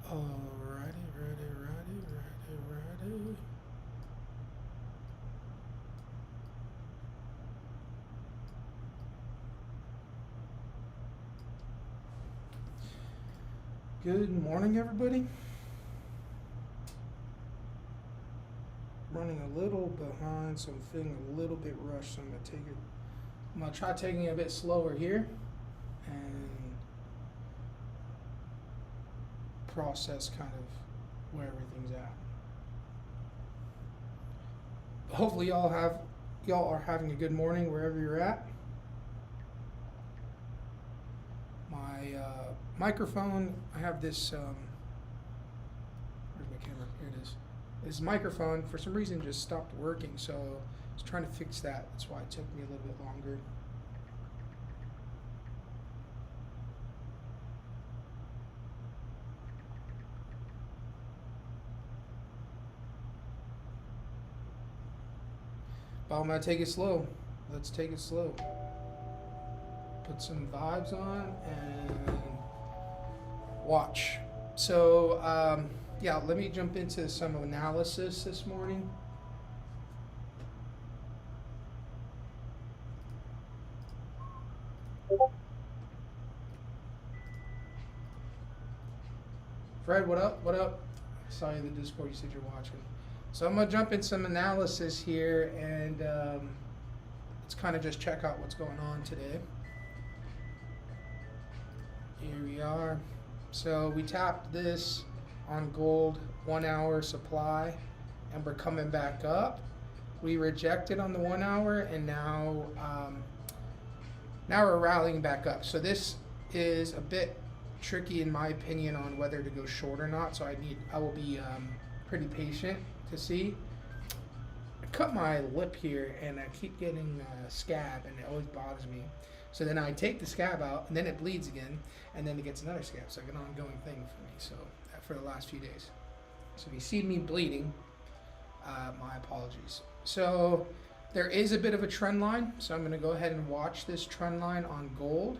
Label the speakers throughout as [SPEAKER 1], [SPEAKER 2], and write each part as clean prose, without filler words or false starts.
[SPEAKER 1] Alrighty, ready. Good morning, everybody. Running a little behind, so I'm feeling a little bit rushed, so I'm gonna try taking it a bit slower here and process kind of where everything's at. Hopefully y'all are having a good morning wherever you're at. My microphone, I have this where's my camera? Here it is. This microphone for some reason just stopped working, so I was trying to fix that. That's why it took me a little bit longer. But I'm gonna take it slow. Let's take it slow. Put some vibes on and watch. So yeah, let me jump into some analysis this morning. Fred, what up? What up? I saw you in the Discord. You said you're watching. So I'm gonna jump in some analysis here, and let's kind of just check out what's going on today. Here we are. So we tapped this on gold 1 hour supply, and we're coming back up. We rejected on the 1 hour, and now we're rallying back up. So this is a bit tricky in my opinion on whether to go short or not. So I will be pretty patient to see. I cut my lip here, and I keep getting a scab, and it always bothers me. So then I take the scab out, and then it bleeds again, and then it gets another scab. It's like an ongoing thing for me. So for the last few days. So if you see me bleeding, my apologies. So there is a bit of a trend line. So I'm going to go ahead and watch this trend line on gold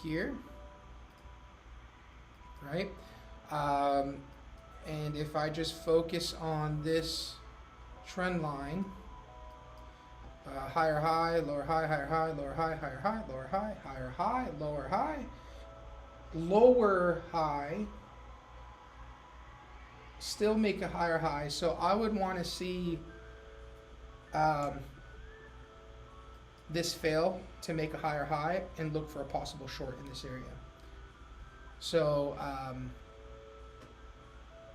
[SPEAKER 1] here, right? And if I just focus on this trend line, higher high, lower high, higher high, lower high, higher high, lower high, higher high, lower high, lower high, still make a higher high. So I would want to see this fail to make a higher high and look for a possible short in this area. So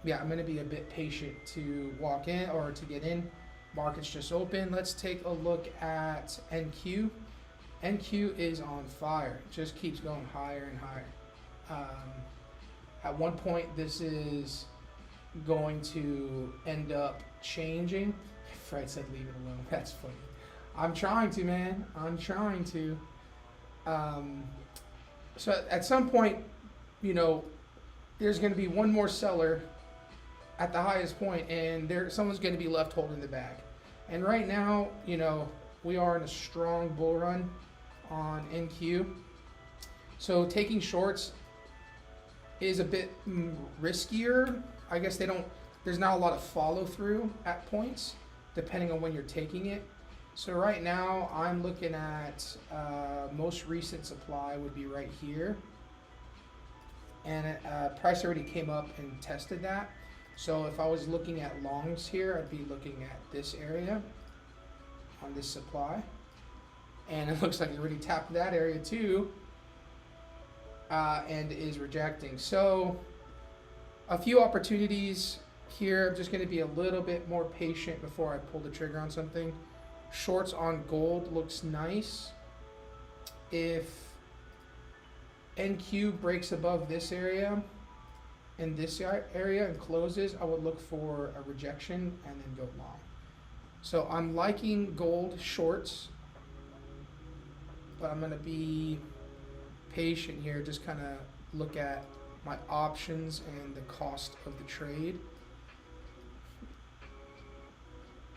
[SPEAKER 1] yeah, I'm going to be a bit patient to walk in or to get in. Market's just open. Let's take a look at NQ. NQ is on fire. It just keeps going higher and higher. At one point, this is going to end up changing. Fred said leave it alone. That's funny. I'm trying to, man. I'm trying to. So at some point, you know, there's going to be one more seller at the highest point, and someone's going to be left holding the bag. And right now, you know, we are in a strong bull run on NQ. So taking shorts is a bit riskier. I guess there's not a lot of follow through at points, depending on when you're taking it. So right now, I'm looking at most recent supply would be right here. And price already came up and tested that. So if I was looking at longs here, I'd be looking at this area on this supply. And it looks like it already tapped that area too, and is rejecting. So a few opportunities here. I'm just going to be a little bit more patient before I pull the trigger on something. Shorts on gold looks nice. If NQ breaks above this area, in this area and closes, I would look for a rejection and then go long. So I'm liking gold shorts, but I'm going to be patient here, just kind of look at my options and the cost of the trade.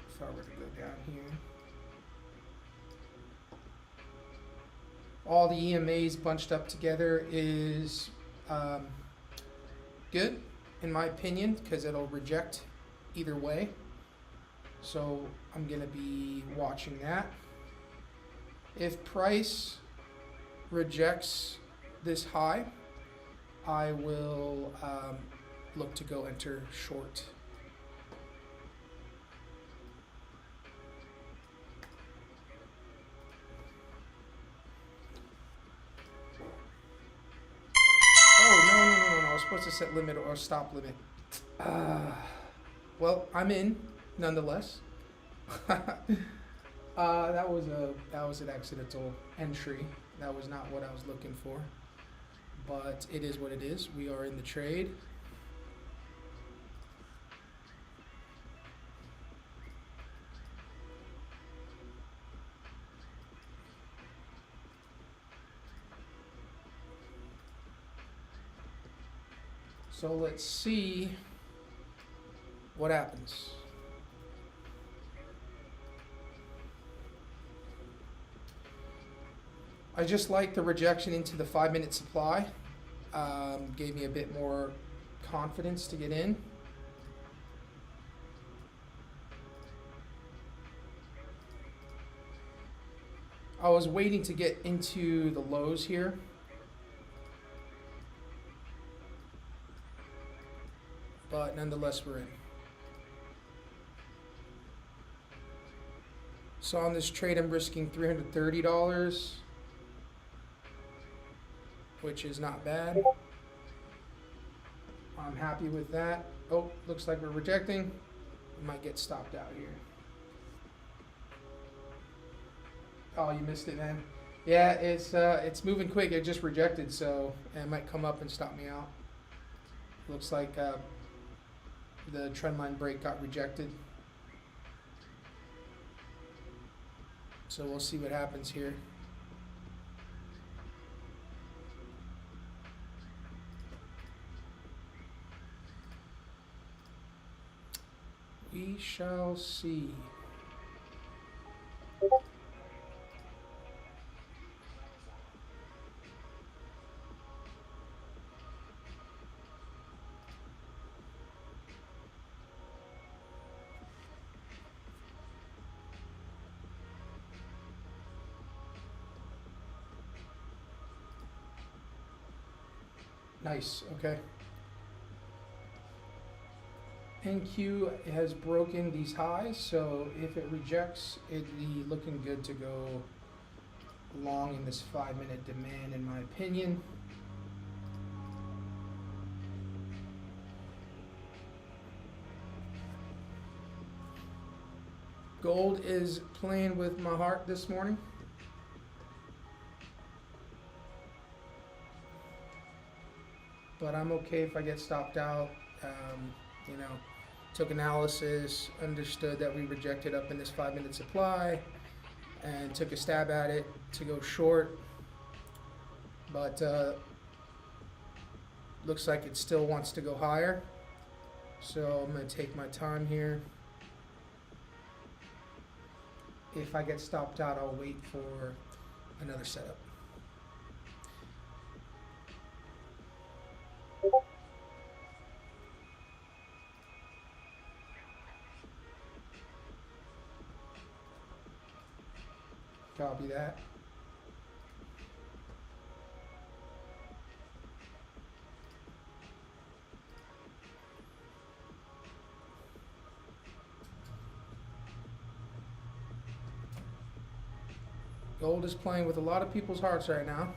[SPEAKER 1] If I were to go down here, all the EMAs bunched up together is good in my opinion because it'll reject either way. So I'm gonna be watching that. If price rejects this high, I will look to go enter short. Oh, no. I was supposed to set limit or stop limit. Well, I'm in nonetheless. That was an accidental entry. That was not what I was looking for. But it is what it is. We are in the trade. So let's see what happens. I just like the rejection into the 5-minute supply. Gave me a bit more confidence to get in. I was waiting to get into the lows here. But nonetheless, we're in. So on this trade, I'm risking $330, which is not bad. I'm happy with that. Oh, looks like we're rejecting. We might get stopped out here. Oh, you missed it, man. Yeah, it's moving quick. It just rejected, so it might come up and stop me out. Looks like the trend line break got rejected. So we'll see what happens here. We shall see. Nice, okay. NQ has broken these highs, so if it rejects, it'd be looking good to go long in this 5-minute demand, in my opinion. Gold is playing with my heart this morning. But I'm okay if I get stopped out. You know, took analysis, understood that we rejected up in this 5-minute supply, and took a stab at it to go short. But looks like it still wants to go higher. So I'm going to take my time here. If I get stopped out, I'll wait for another setup. Copy that. Gold is playing with a lot of people's hearts right now.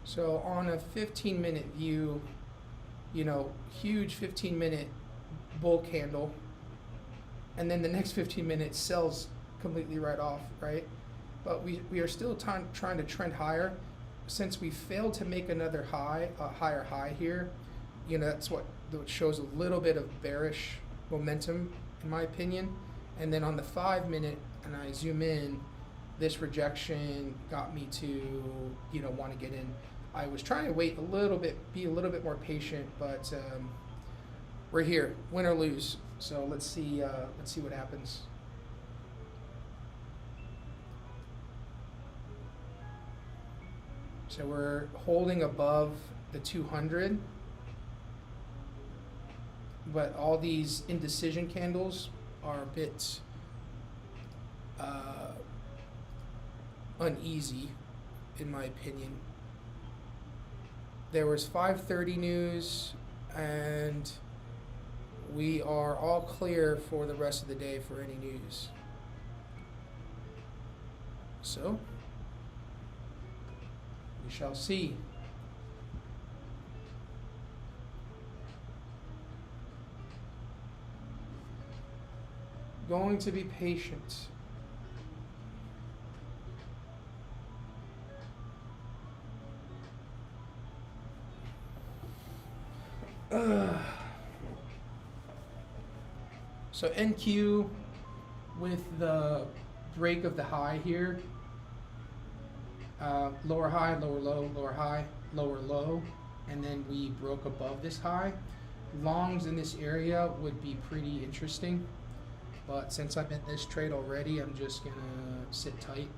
[SPEAKER 1] So on a 15-minute view, you know, huge 15-minute bull candle, and then the next 15 minutes sells completely right off, right? But we are still trying to trend higher. Since we failed to make another high, a higher high here, you know, that's what shows a little bit of bearish momentum in my opinion. And then on the 5 minute, and I zoom in, this rejection got me to, want to get in. I was trying to wait a little bit, be a little bit more patient, but we're here, win or lose. So let's see what happens. So we're holding above the 200, but all these indecision candles are a bit uneasy, in my opinion. There was 5:30 news, and we are all clear for the rest of the day for any news. So, we shall see. Going to be patient. So NQ with the break of the high here, lower high, lower low, lower high, lower low, and then we broke above this high. Longs in this area would be pretty interesting, but since I'm in this trade already, I'm just gonna sit tight.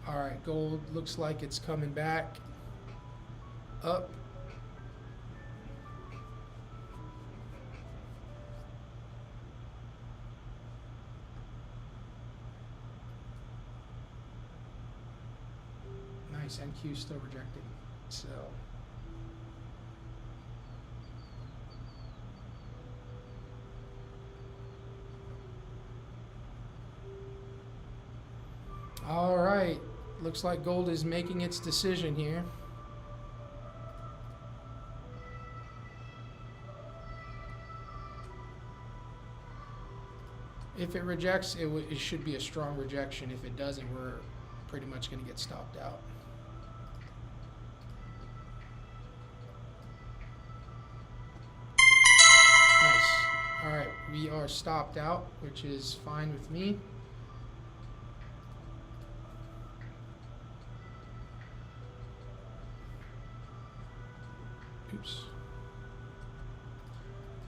[SPEAKER 1] All right, gold looks like it's coming back up. Nice, NQ still rejecting. So all right, looks like gold is making its decision here. If it rejects, it should be a strong rejection. If it doesn't, we're pretty much going to get stopped out. Nice. All right, we are stopped out, which is fine with me. Oops.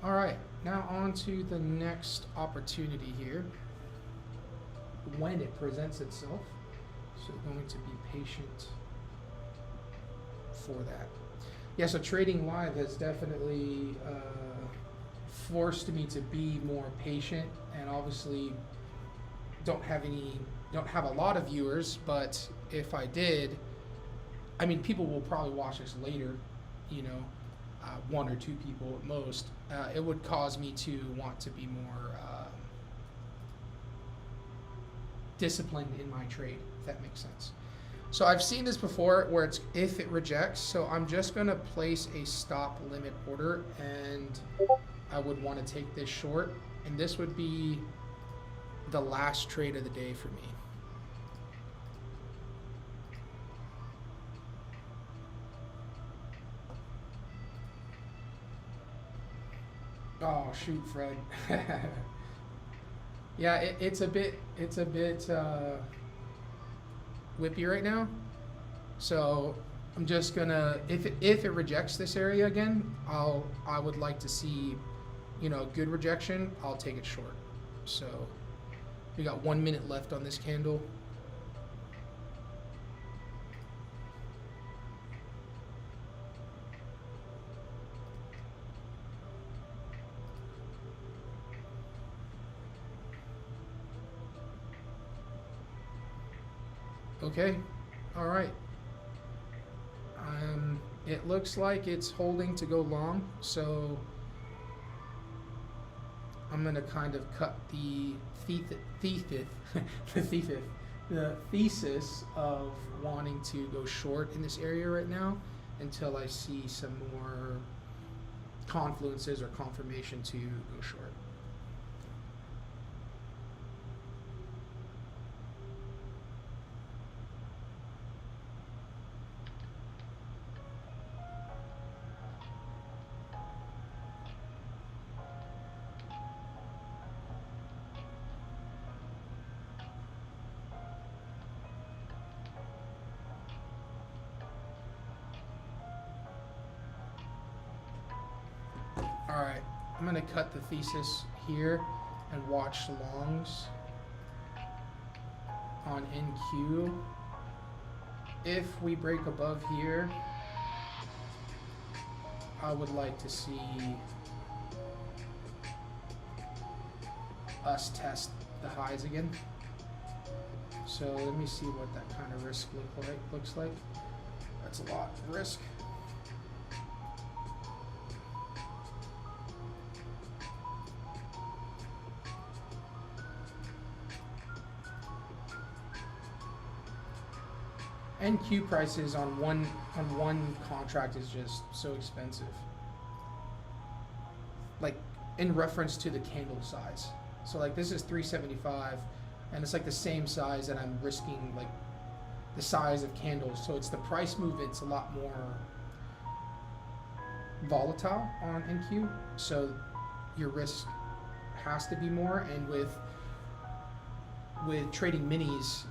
[SPEAKER 1] All right, now on to the next opportunity here when it presents itself. So going to be patient for that. Yeah, so trading live has definitely forced me to be more patient, and obviously don't have a lot of viewers, but if I did, I mean, people will probably watch this later, one or two people at most. It would cause me to want to be more disciplined in my trade, if that makes sense. So I've seen this before where it's if it rejects, so I'm just going to place a stop limit order, and I would want to take this short, and this would be the last trade of the day for me. Oh shoot, Fred. Yeah, it's a bit whippy right now. So I'm just gonna, if it rejects this area again, I would like to see, a good rejection. I'll take it short. So we got 1 minute left on this candle. Okay, all right. It looks like it's holding to go long, so I'm gonna kind of cut the thesis of wanting to go short in this area right now until I see some more confluences or confirmation to go short. I'm gonna cut the thesis here and watch longs on NQ. If we break above here, I would like to see us test the highs again. So let me see what that kind of risk looks like. That's a lot of risk. NQ prices on one contract is just so expensive. Like in reference to the candle size. So like this is 375 and it's like the same size that I'm risking like the size of candles. So it's the price movement's a lot more volatile on NQ. So your risk has to be more, and with trading minis,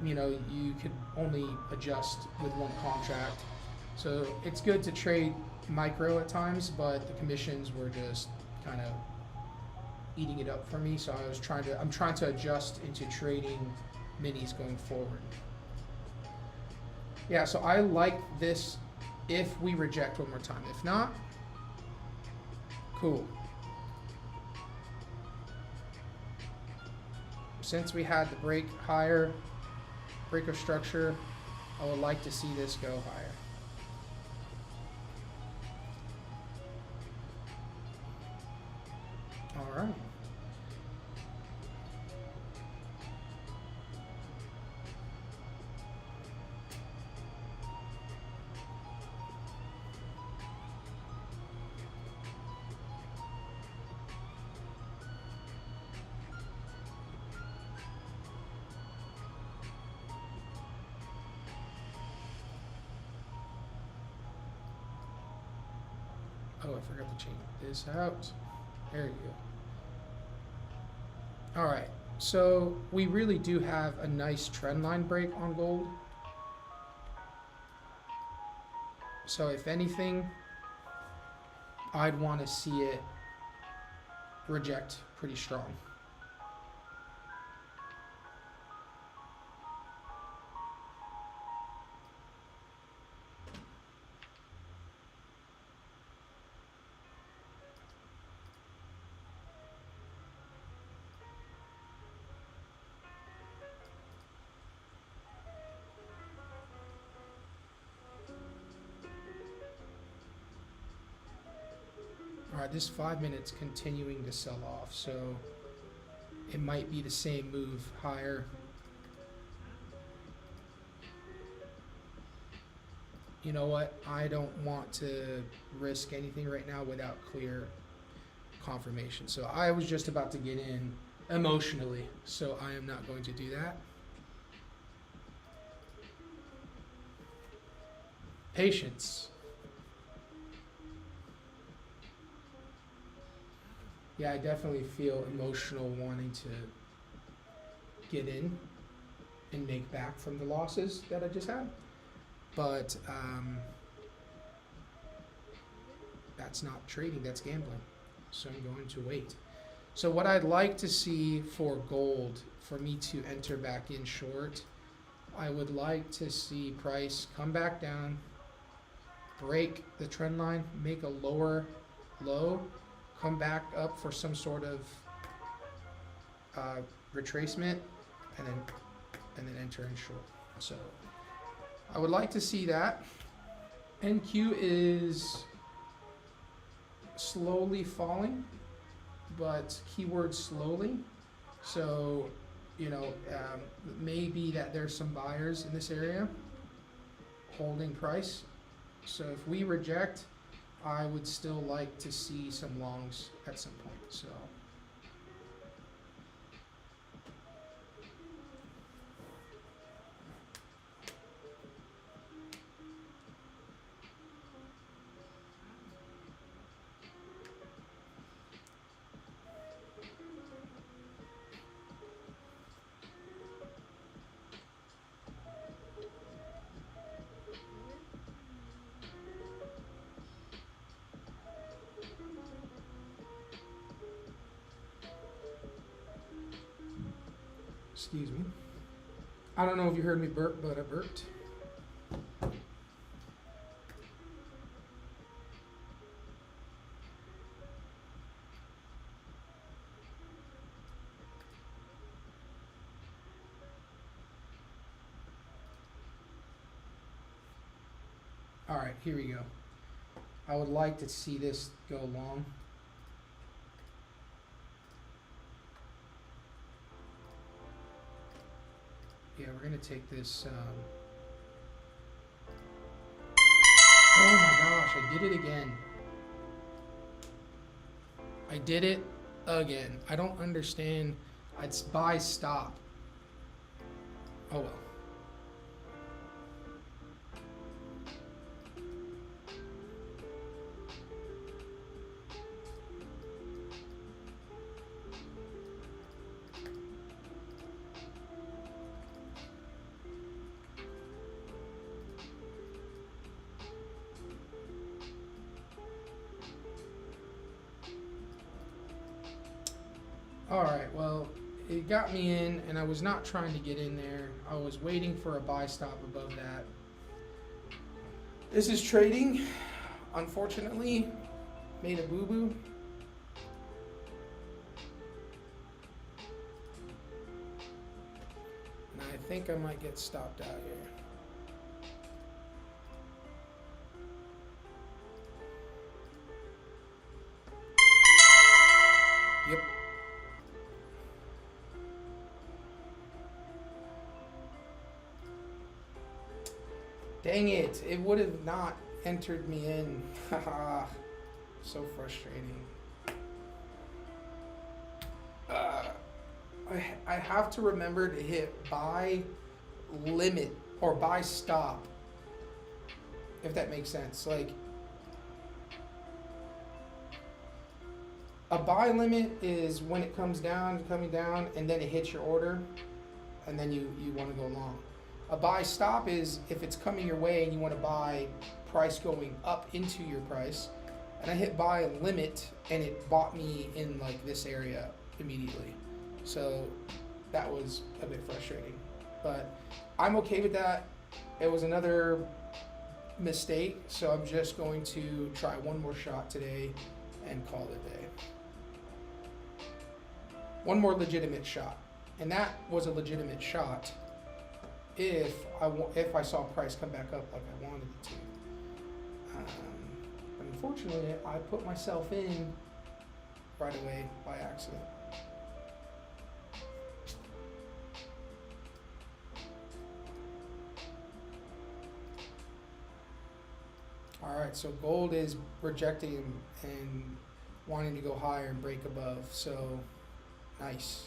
[SPEAKER 1] you know, you could only adjust with one contract. So it's good to trade micro at times, but the commissions were just kind of eating it up for me. So I'm trying to adjust into trading minis going forward. Yeah, so I like this if we reject one more time. If not, cool. Since we had the break higher, break of structure, I would like to see this go higher. All right. Oh, I forgot to change this out. There you go. All right, so we really do have a nice trend line break on gold. So if anything, I'd want to see it reject pretty strong. All right, this 5 minutes continuing to sell off, so it might be the same move higher. You know what? I don't want to risk anything right now without clear confirmation. So I was just about to get in emotionally, so I am not going to do that. Patience. Yeah, I definitely feel emotional wanting to get in and make back from the losses that I just had. But that's not trading, that's gambling. So I'm going to wait. So what I'd like to see for gold, for me to enter back in short, I would like to see price come back down, break the trend line, make a lower low, come back up for some sort of retracement, and then enter in short. So I would like to see that. NQ is slowly falling, but keyword slowly. So, you know, maybe that there's some buyers in this area holding price. So if we reject, I would still like to see some longs at some point. So Excuse me. I don't know if you heard me burp, but I burped. All right, here we go. I would like to see this go long. Yeah, we're gonna take this. Oh my gosh, I did it again. I did it again. I don't understand. It's buy stop. Oh well. Alright, well, it got me in, and I was not trying to get in there. I was waiting for a buy stop above that. This is trading. Unfortunately, made a boo-boo. And I think I might get stopped out here. Yep. Dang it, it would have not entered me in. Haha, so frustrating. I have to remember to hit buy limit or buy stop, if that makes sense. Like, a buy limit is when it comes down, coming down, and then it hits your order, and then you want to go long. A buy stop is if it's coming your way and you want to buy price going up into your price. And I hit buy limit and it bought me in like this area immediately. So that was a bit frustrating. But I'm okay with that. It was another mistake, so I'm just going to try one more shot today and call it a day. One more legitimate shot. And that was a legitimate shot if I saw price come back up like I wanted it to. But unfortunately, I put myself in right away by accident. All right, so gold is rejecting and wanting to go higher and break above, so nice.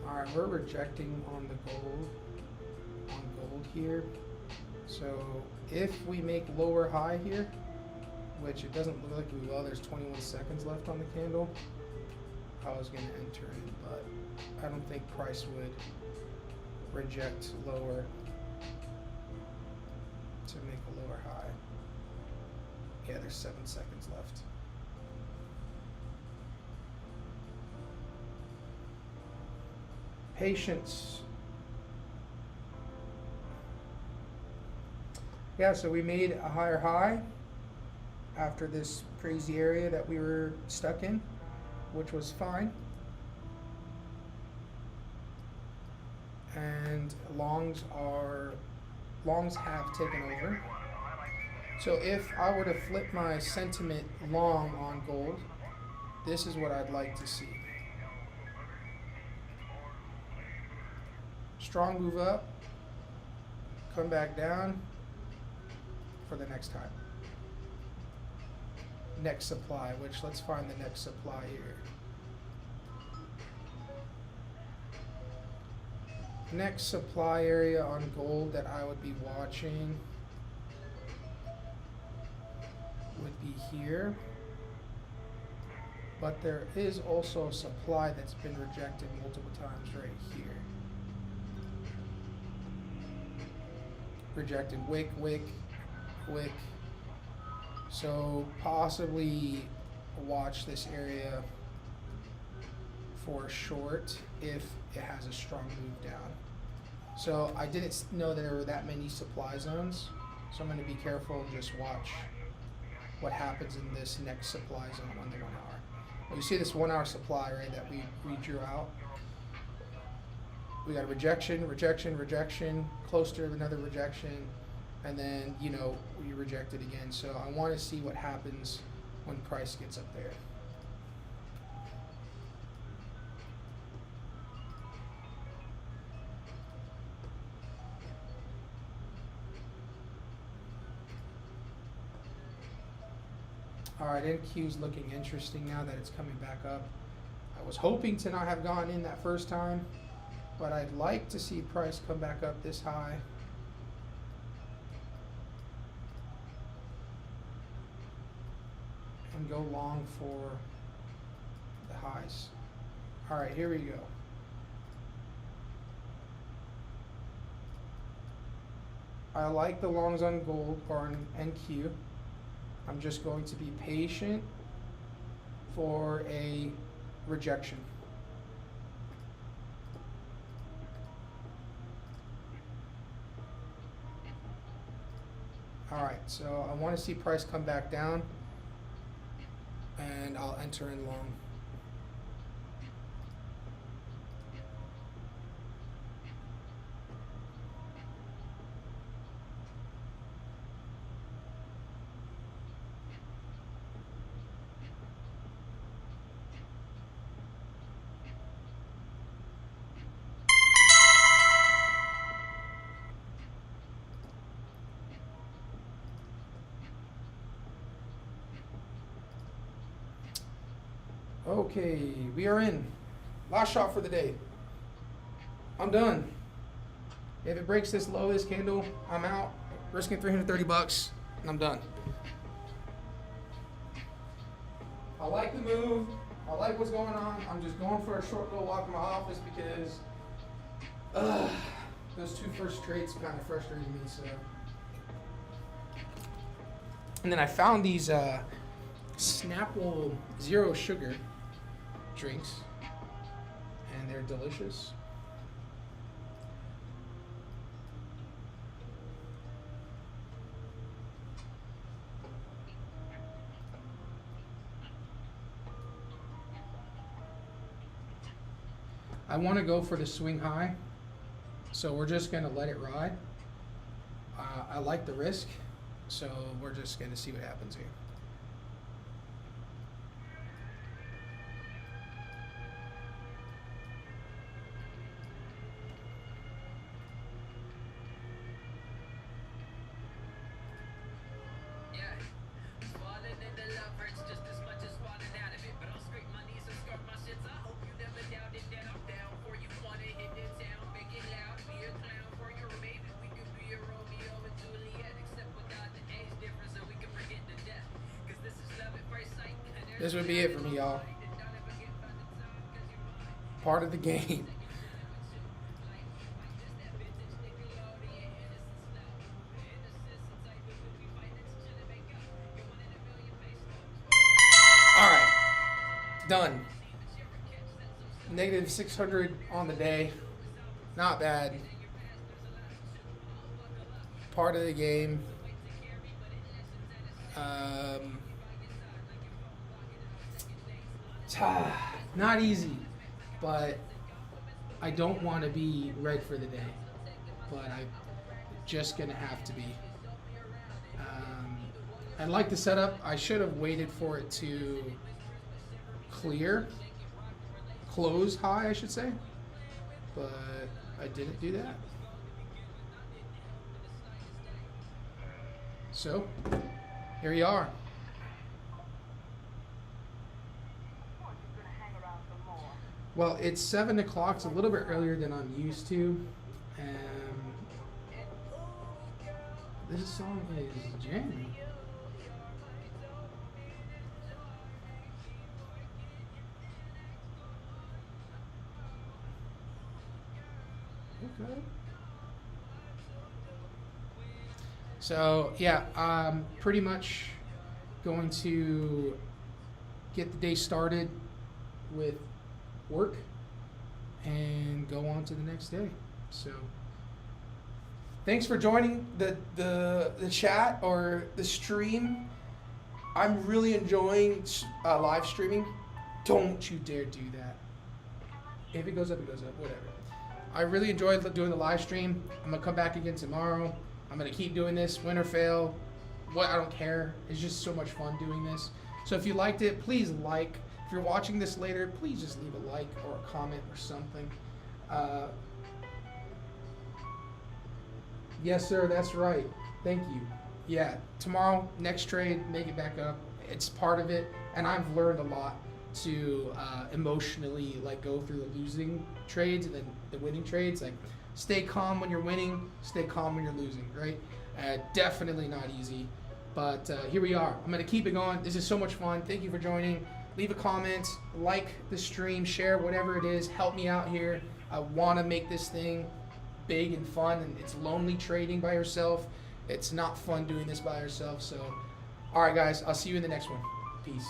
[SPEAKER 1] Alright, we're rejecting on the gold here. So if we make lower high here, which it doesn't look like we will, there's 21 seconds left on the candle. I was going to enter it, but I don't think price would reject lower to make a lower high. Yeah, there's 7 seconds left. Patience. Yeah, so we made a higher high after this crazy area that we were stuck in, which was fine. and longs have taken over. So if I were to flip my sentiment long on gold, this is what I'd like to see. Strong move up, come back down for the next time. Next supply, which let's find the next supply here. Next supply area on gold that I would be watching would be here. But there is also a supply that's been rejected multiple times right here. Rejected wick, wick, wick. So possibly watch this area for short if it has a strong move down. So I didn't know that there were that many supply zones, so I'm going to be careful and just watch what happens in this next supply zone on the 1 hour. Well, you see this 1 hour supply, right, that we drew out. We got a rejection, rejection, rejection, close to another rejection, and then, you know, we reject it again. So I want to see what happens when price gets up there. Alright, NQ's looking interesting now that it's coming back up. I was hoping to not have gone in that first time, but I'd like to see price come back up this high. And go long for the highs. Alright, here we go. I like the longs on gold or on NQ. I'm just going to be patient for a rejection. All right, so I want to see price come back down, and I'll enter in long. Okay, we are in. Last shot for the day. I'm done. If it breaks this low, this candle, I'm out. Risking 330 bucks, and I'm done. I like the move. I like what's going on. I'm just going for a short little walk in my office because those two first trades kind of frustrated me. So, and then I found these Snapple Zero Sugar drinks, and they're delicious. I want to go for the swing high, so we're just going to let it ride. I like the risk, so we're just going to see what happens here. This would be it for me, y'all. Part of the game. All right, done. Negative 600 on the day. Not bad. Part of the game. Not easy, but I don't want to be red for the day, but I'm just gonna have to be. I like the setup. I should have waited for it to close high, I should say, but I didn't do that. So here we are. Well, it's 7 o'clock. It's a little bit earlier than I'm used to. This song is jamming. Okay. So yeah, I'm pretty much going to get the day started with work and go on to the next day. So thanks for joining the chat or the stream. I'm really enjoying live streaming. Don't you dare do that. If it goes up, it goes up. Whatever. I really enjoyed doing the live stream. I'm gonna come back again tomorrow. I'm gonna keep doing this, win or fail. I don't care. It's just so much fun doing this. So if you liked it, please like. If you're watching this later, please just leave a like or a comment or something. Yes, sir, that's right. Thank you. Yeah, tomorrow, next trade, make it back up. It's part of it, and I've learned a lot to emotionally go through the losing trades and then the winning trades. Like, stay calm when you're winning, stay calm when you're losing, right? Definitely not easy, but here we are. I'm gonna keep it going. This is so much fun. Thank you for joining. Leave a comment, like the stream, share whatever it is. Help me out here. I want to make this thing big and fun, and it's lonely trading by yourself. It's not fun doing this by yourself. So, all right, guys, I'll see you in the next one. Peace.